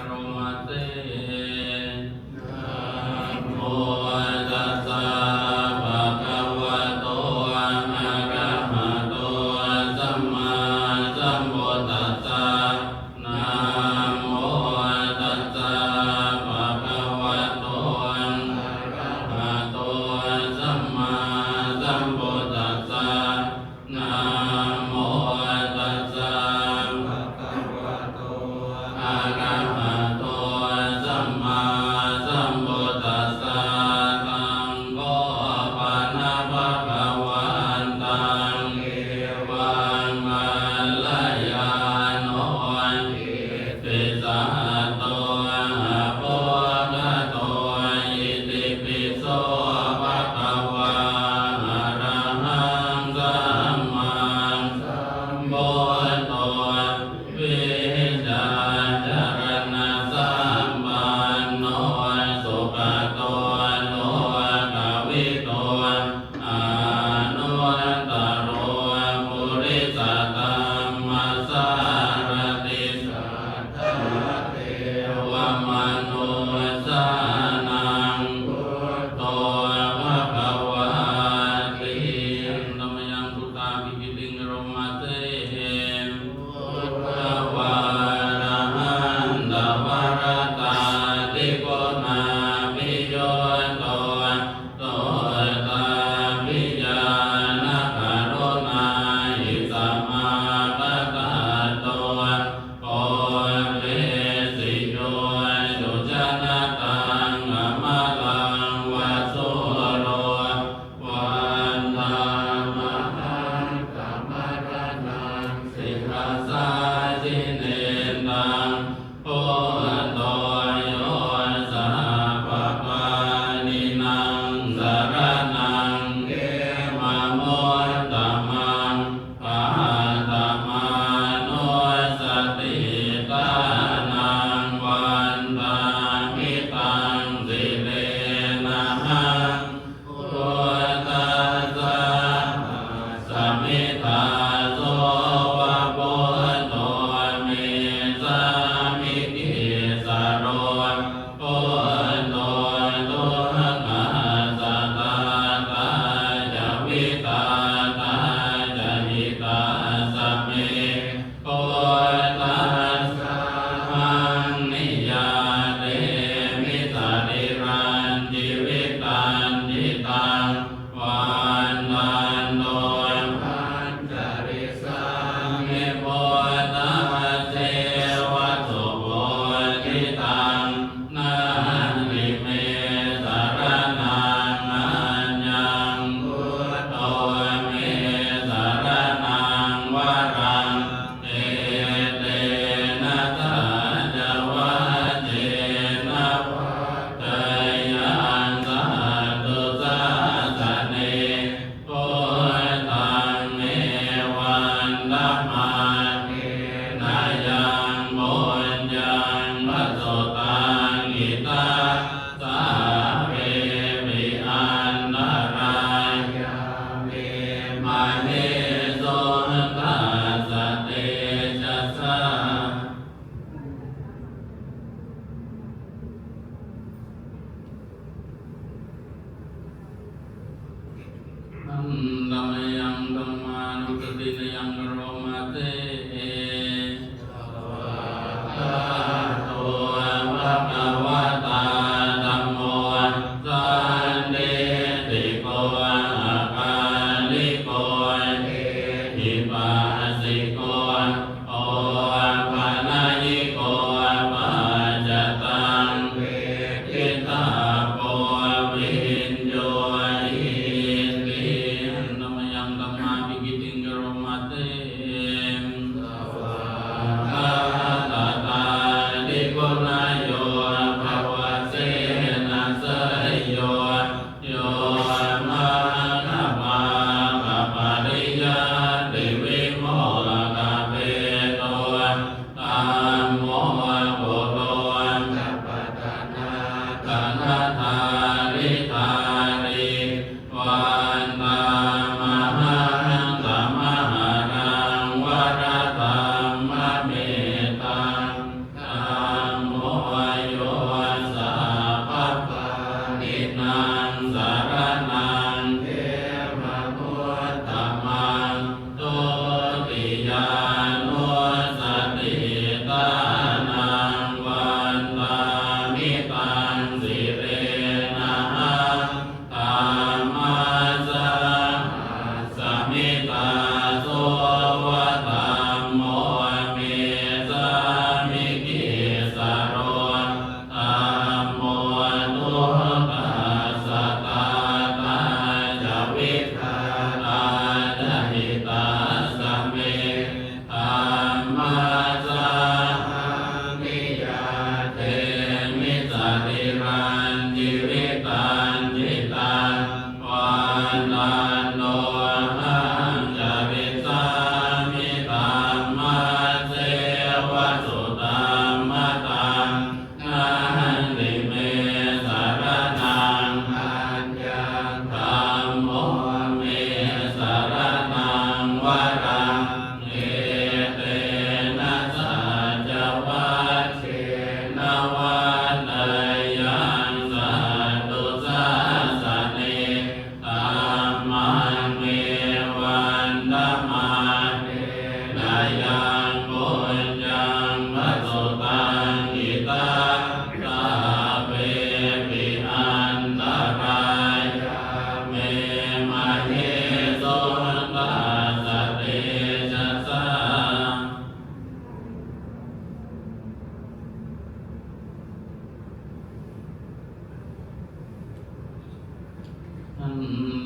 โรมาเตนะโมตัสสะภะคะวะโตอะระหะโตสัมมาสัมพุทธัสสะนะโมตัสสะภะคะวะโตอะระหะโตสัมมาสัมพุทธัสสะนะโมตัสสะภะคะวะโตอะระหะโตสัมมาสัมพุทธัสสะตังโฆปะนะภะคะวันตังเอวังกัลยาโนติสาโตอะโพคโตอิติปิโสภะคะวะอะระหังสัมมาสัมพุทโธวิชาจารณะสัมปันโนสุขโตโลกวิโตอานุตตโรปุริสตัมมัสสารติสัทธาเทวมนุสานังพุทโธภะคะวะติธัมมยังพุทธาภิกขิติงโรมาเตพุทธวาระหันตวรตาติโกนาภิโยโตโตตาภิญาณกรุณาหิสัมมาปะกะโตโอเวสิโยสุจนะตังอะมะลังวะโสโรวันธามหังกัมมรณังสิกขาสาสิเนตังโอโตโยสหปปานินังสรณังเกมะโมตตมังปะหะตมะโนสติตานังวันตามิตังสิเลนะหังพุทธัสสะสัมมิทาโสวะโพโตเมสามิกิสโรโพโตตุหังอาสตาตาจวิตาตาจหิตาสเมโพธัสสะหังนิยาเตมิสริรันจิวิตันจิตังวันนันโตปัญจริสามิโพธัสเสวะสุโพธิตังนานิเมสรณังอัญญังพุทโธเมสรณังวรังเอเตนะตาจวัจเจนะวัตเตยังสาธุสาสเนโพธังเมวันตัมมาเนนายังโมยังพระโสต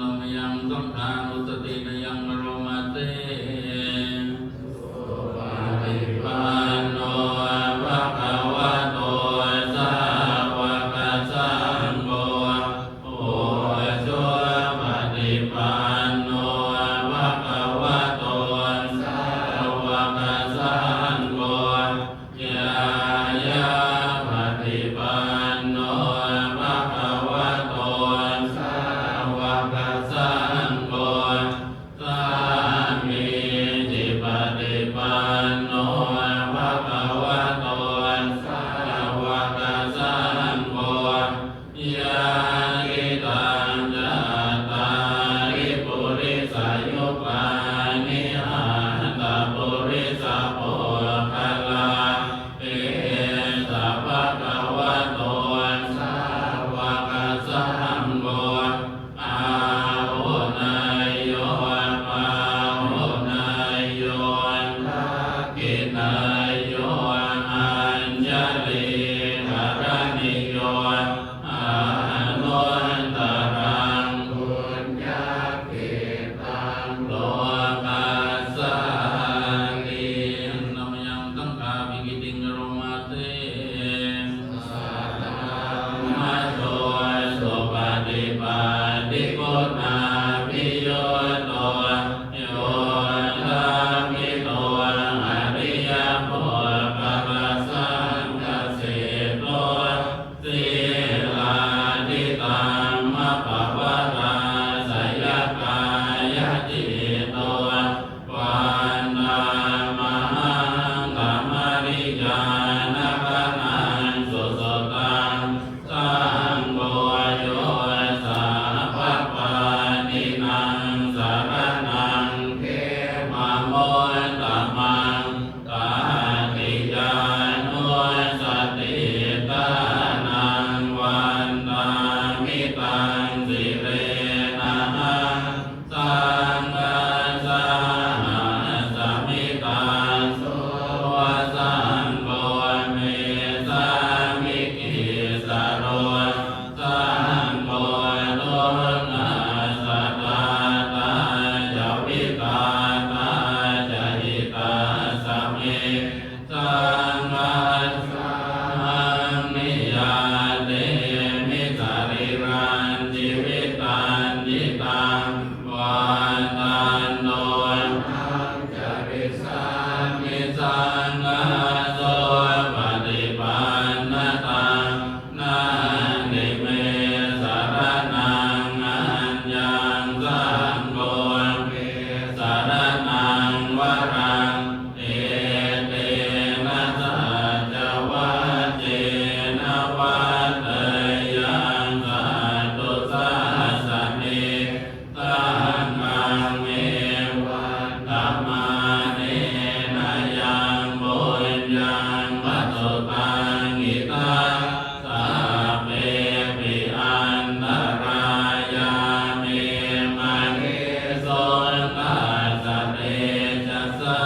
ธัมยังสังฆานุสตินยังมโรมาเตสุปฏิปันโนภะคะวะโตสาวกสังโฆโอโชปฏิปันโนภะคะวะโตสาวกสังโฆยายาปฏิปันโนภะคะวะโตสาวกสังโฆสามีจิปฏิปันโนภะคะวะโตสาวกสังโฆยากิตังจัตตาริปุริสายุปานิหันตปุริสาโภคะลาเอสะภะคะวะโตสาวกสังโฆอาหุนายโยปาหุนายโยทักขินายโยอัญญลีกรณิโยอานุนตรังบุญญาเกตังโลกัสสาลีธัมยังสังฆาภิกิติงโรมาเตสัทธามัสโตสุปฏิปันติพุทธาภิโยโตโยธามิโตอริยโภคสังฆเสโตสีลาทิตังมะภวตาสยกายจิตโตวันนามหังกัมมริยานะภะนังสุสตังสังโฆโยสาภะปานินังสารนังเขมะโมตตมังกาติยานุสติตานังวันตามิตังสิเรนะสังฆาสาสมิตังสุวสังโฆเมสามิกิสโรสังโฆโลนาสัตตาตาจาวิตาตาจาหิตาสเมสังฆาสังนิยาเตมิสาริรันจิวิตันจิตังวันตันโนทังจริสามิสังฆาโสปฏิปันนตังนานิเมสารนังอัญญังสังโฆเมสารนังวรังเอเตนะสัจวัจเจนะวัตเตยังสัตตุสัสสเนสังฆังเมวันธัมมาเนนะยังบุญยังปัสสุตังอิตังสัพเพปิอันตรายามิมหิโสตัสสะเตจัสสะ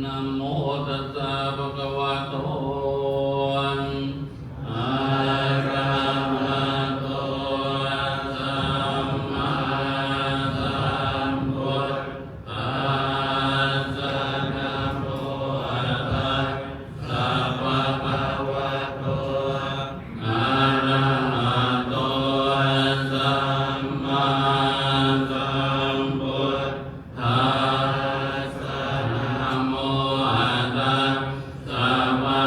นะโมตัสสะภะคะวะโตอะระหะโตสัมมาสัมพุทธัสสะนะโมตัสสะภะคะวะโตอะระหะโตสัมมาสัมพุทธัสสะนะโมตัสสะภะ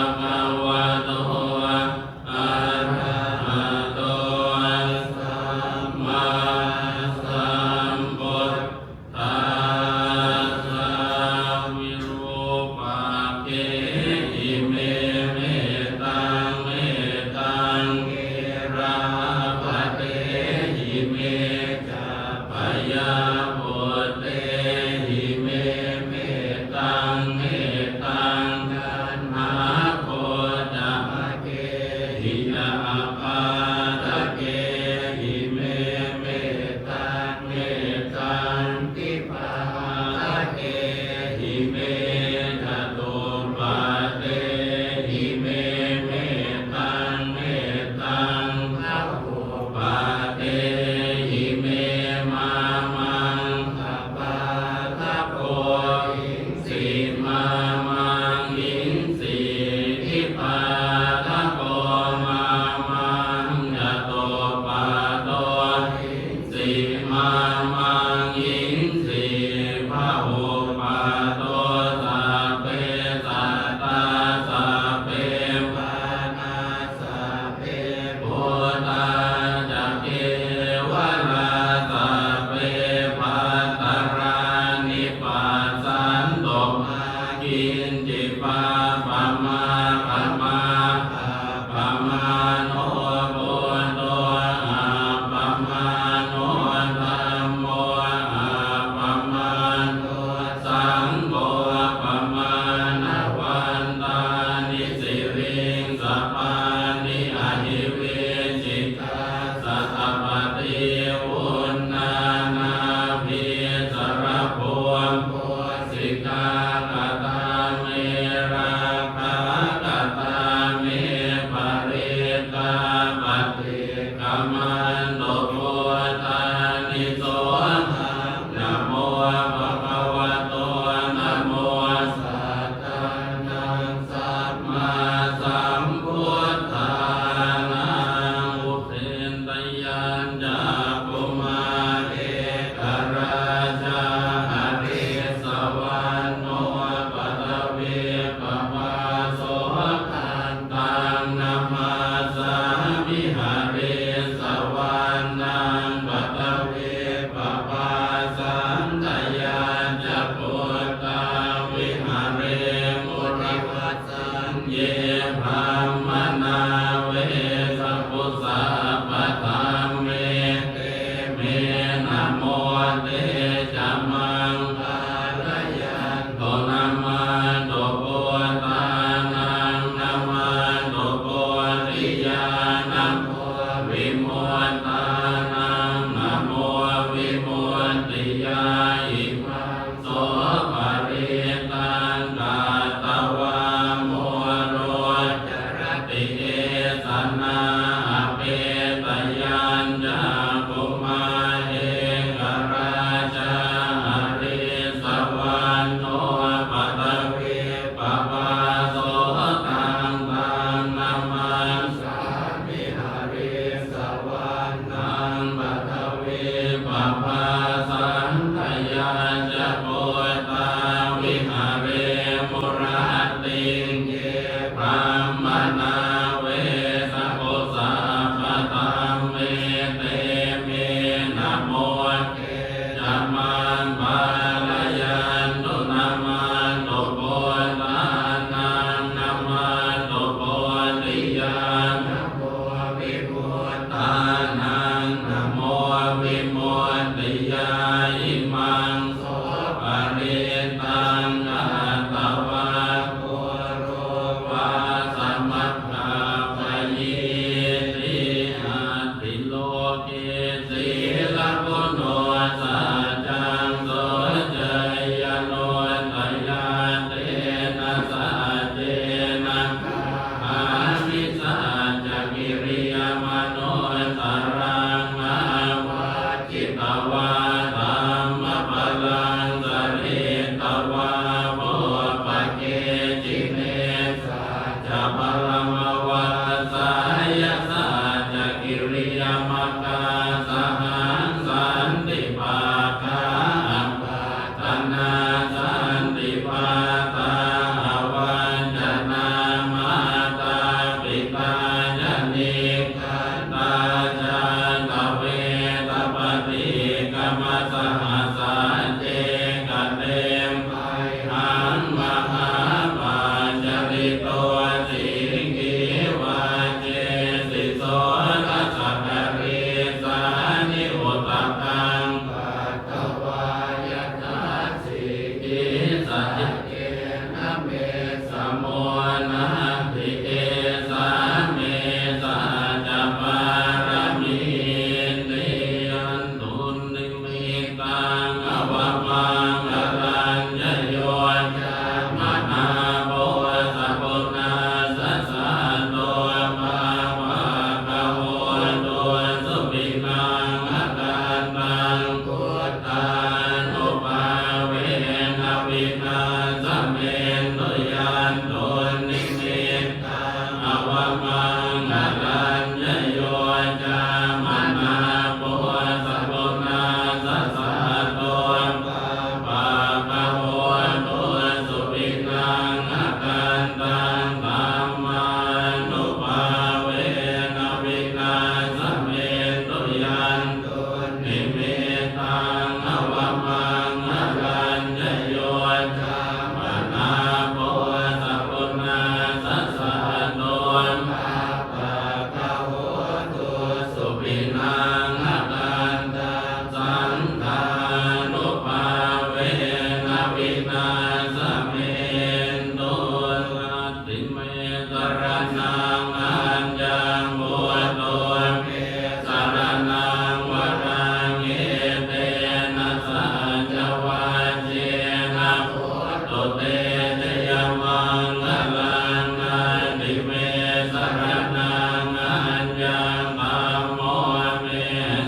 สีลปุโนสัจจังโสเจยโนทยาเตนะสัจเจนะอามิสัจจกิริยามโนตรังอาวาจิตวาธัมมะพลังสริตวาโภปเกจิเนสัจจพลังวาสายสัจจกิริยามกาสหังสันติปาคาปัตตนาสันติปาตาวัญจนามาตาปิตายนิคันตาจาตเวตปฏิกรรมสหัสสัจเจกเตมไพหังมหาปัญจริโตสิกิวาเจสิโสทัสสะกริสานิอุตตังปัตตวายตัสสิกิสัจเจนะเมสโมนะภิเอสาเมสัจจปารมีนิยันตุนิมิตังอวมังคลัญญโยจามนาโพสัพพุนาสัสสะโตภาวะกะโหตุสุปินังอาการตังพุทธานุภาเวนะวินาสเมตุยันตุนิมิตังอวมังคลัญญโยจามนาโพสัพพุนาสัสสะโตภาวะกะโหตุสุปินังอาการตังธัมมานุภาเวนะวินาสเมตุยันตุนิมิตังอวมังคลัญญโยจามนาโพสัพพุนาสัสสะโตภาวะกะโหตุสุปินังอาการตังสังฆานุภาเวนะวินาสเมตุนัตถิเมสรณังอัญญังโมโตเมสรณังวรังเอเตนะสัจวาเจนะโหตุเตเตยมังคลังอันติเมสรณังอัญญังธัมโมเม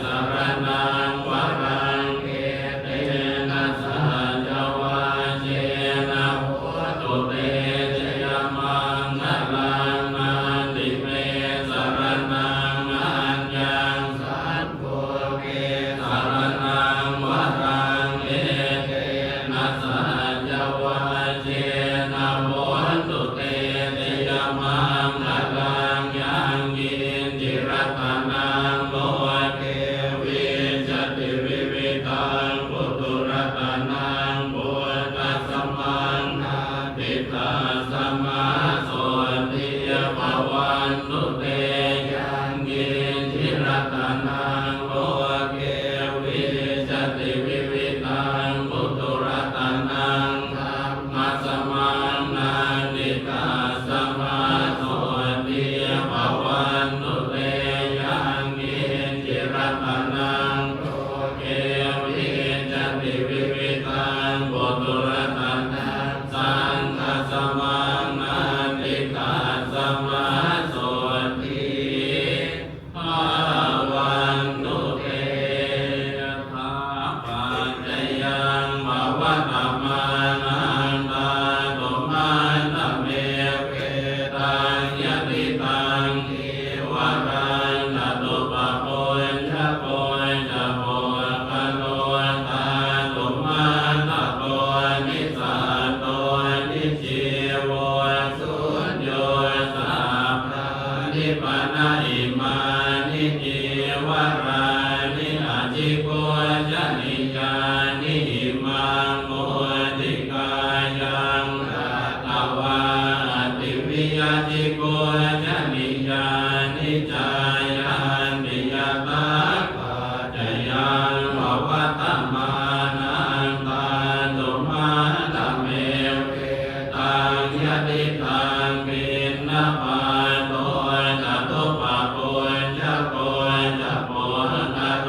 สรณังวรังเอเตนะสัจวาเจนะโหตุเตเตยมังคลังอันติเมสรณังอัญญังสัพโพเกสรณังวรังเอเตนะสัจวาเจนะโหตุเตเตยมังคลังยังยินจิรัตนังโลเกวิจติวิวิตังปุตุรัตนังปุตตะสมังนาติตาสมาโสติยภวันตุเตยังยินจิรัตนังโลเกวิจติวิวิตังปุตุรัตนังธัมมัสสมังนาติตาสมาโสติยภวันตุเตยังยินจิรัตนังโลเกวิจติวิวิตังปุตุรัตนังสังฆสมังนาติตาสมาโสติภวันตุเตยถาปัจจยังภวตมานันตาตุมาตเมเวตังยติตังทิวรังนตุปะโพญชะโพญชะโพกะโลตาตุมาตะโตนิสัตโตนิจิโวสุญโยสัพพะนิปนะอิมานิจิวรานิอาจิโกจนิจานิอิมังโมติกายังรัตวาติวิยติโกจนิจานิจายันติยตาปัจจยังภวตมานันตาตุมาตเมเวตังยติตังปิณนปาโตจตุปะโพญชะโพญชะโพกะโล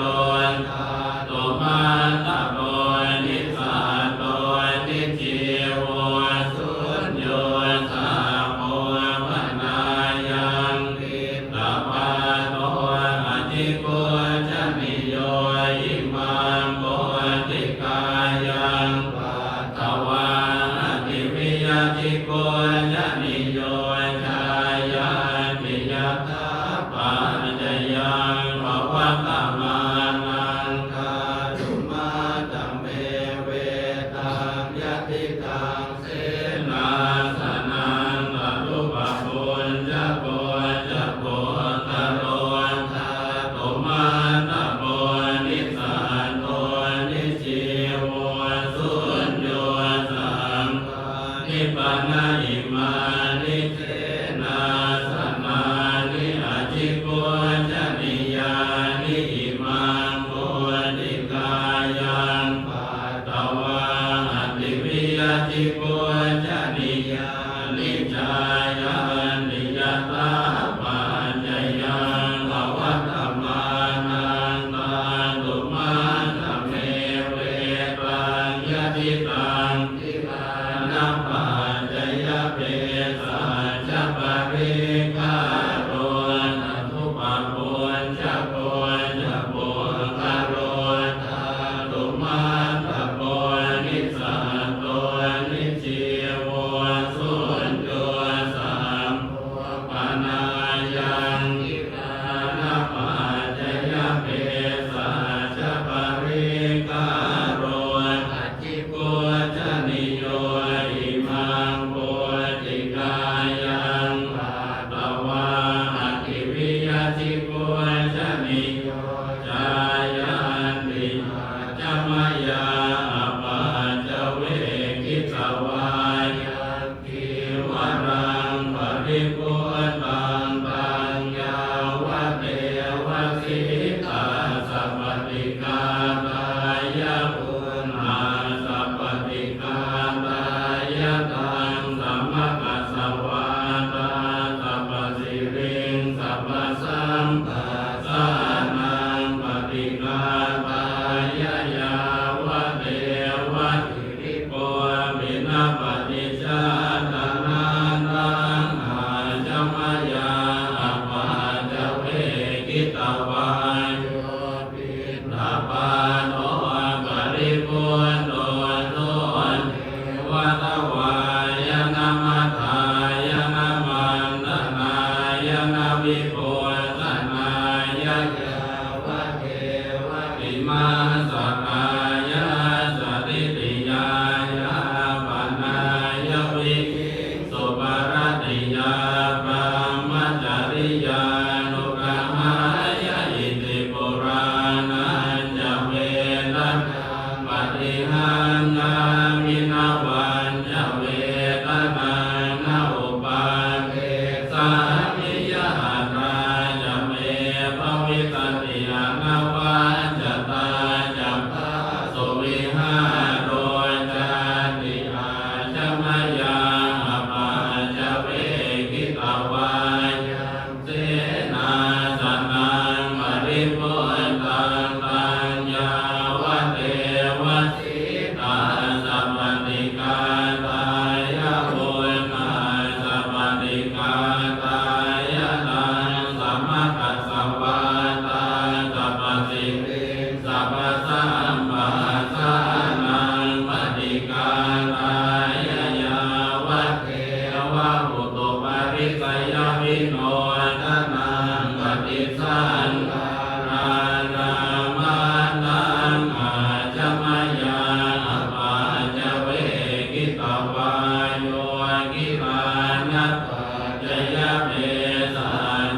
กาปายายาวะเทวะอิริโกวินาปฏิชาตานันตังอาจมายาอปาจเวกิตวายโยปิตาปาโนปริปุณโนโนเทวตวายนามัทายนามันตนายนาวิโภชนายยาวะเทวะติมาสกายาสติติยายาปนายวิสุปรติยาปรมจริยานุกามายาอิติปุรานัญจเวนะปฏิหังนามินาวันจเวทนานาอุปาเทสามิยาตาจเมภวิตติยานาวันจตาจัปตาสุวิหารโรจาติอาจมายาอปาจเวกิตวายังเสนาสนังมริปุณตังตัญญาวะเทวะสิตาสัพพติกาตายะโหนาสัพพติกาตายะตังสัมมากัสสวาตาสัพพสิริสัพพสัมปัสสานังปฏิกาตายะยาวะเทวะอุตุปาริสยวิโนทนังปฏิสันทารานามานังอาจมายาอปาจเวกิตวายโยกิรานัตจยเมสั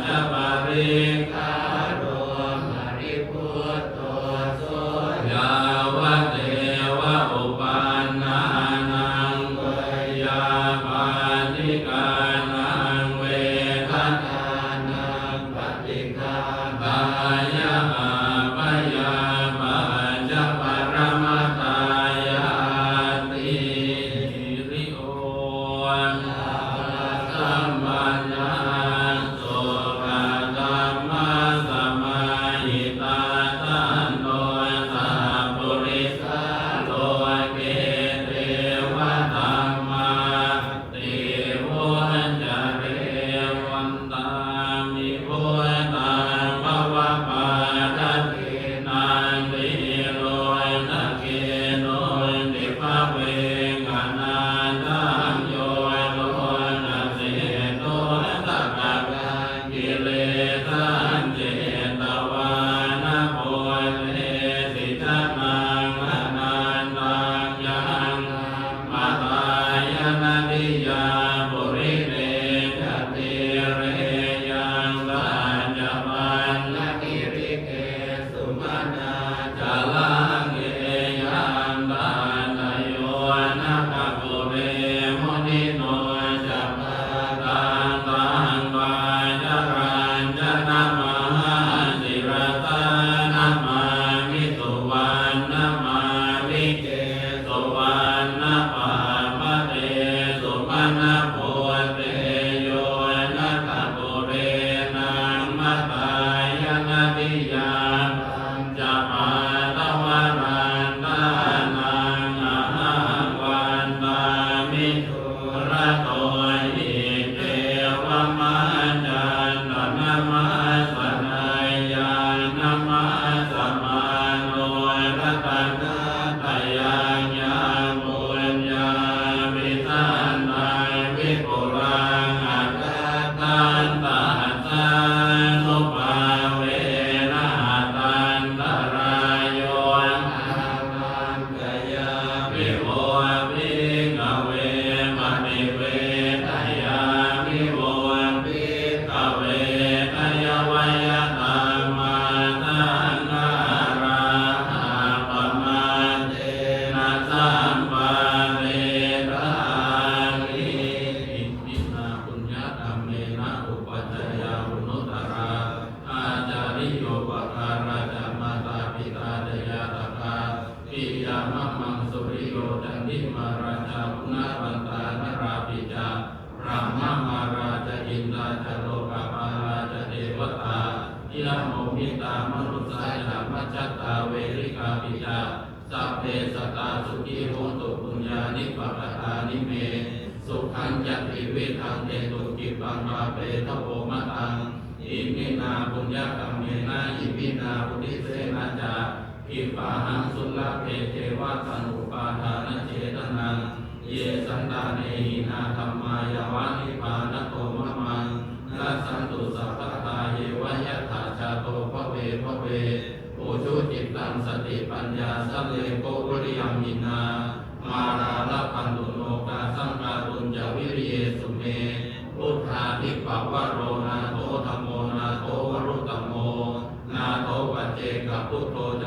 จปาริกาโรมริพุตโตโสยาวะเทวะอุปันนานังเวยาปานิกานังเวทนานังปฏิกาตายะอาปยาปาจปรมัตตายาติริโอนาสัมปัญญาสุขธัมมาสมาหิตาสันโนสัพพุริสาโลเกเทวธัมมาติโวจเรวันตามิโวตังภวปาทตินันติโรนะเกโนติภเวกนันตังโยโลนะเสโนสักกะกิเลสันเจตวานะโพเทสิจนังอนันตังยังมาตายนานิยาปุริเรจติเรยังสัจวันนะกิริเกสุมานาจาลังเกยังตาตโยนะภะปุเรมุนิโนจัปตังตังวาจารัญจนะมหาสิรตานะมามิสุวรรณมาลิเกสุวรรณปามะเตสุมาณโพเตโยนะภะปุเรนังมัตตายนานิยาปัญจปาตวารันตานังอาหังวันตามิทุระโตอิเตวมาจันตนะมาสนายานะมาสมาโนรัตนะตยังยามุญญาวิสันตายวิปุรังอัตตันตาสานุปาเวนะตันตรายโยอามันกยาวิโววิกเวมณิเวทยาวิโววิกเวทยวยตัมมาตังนาราหาปมาเตนะสัมปะเรรานิอิมินาปุญญาธัมเมนะอุปัชฌายาวุนุตตราอาจาริโยปการะจัมมาตาปิตาเดยะตถาปิยามะมังสุริโยจันติมาราชาพุนาวันตานราปิจาพระมมาราชอินทราชโลกปาราชเทวตา อิ ยะโมหิตามนุสายามัจจตาเวริกาปิจาสัพเพสัตตาสุขีโหตุปุญญานิปัปตานิเมสุขังยัตติวิทังเตตุกิปังวาเปทโภมะตังอิมินาปุญญกรรมเมนะอิมินาปุริเสนาจาอิปาหังสุลเพเทวะตันุปาทานเจตนังเยสันตาเนหินาธรรมายาวานิพานโตมะมังนัสสันตุสัพพตาเยวะยะถาชาโตภเวภเวโอชุจิตตังสติปัญญาสัลเลโกวริยมินามาราลพันตุโนกาสังกาตุญจวิริเยสุเมพุทธาภิปวโรนาโตธัมโมนาโตวรุตตโมนาโตปัจเจกพุทโธจ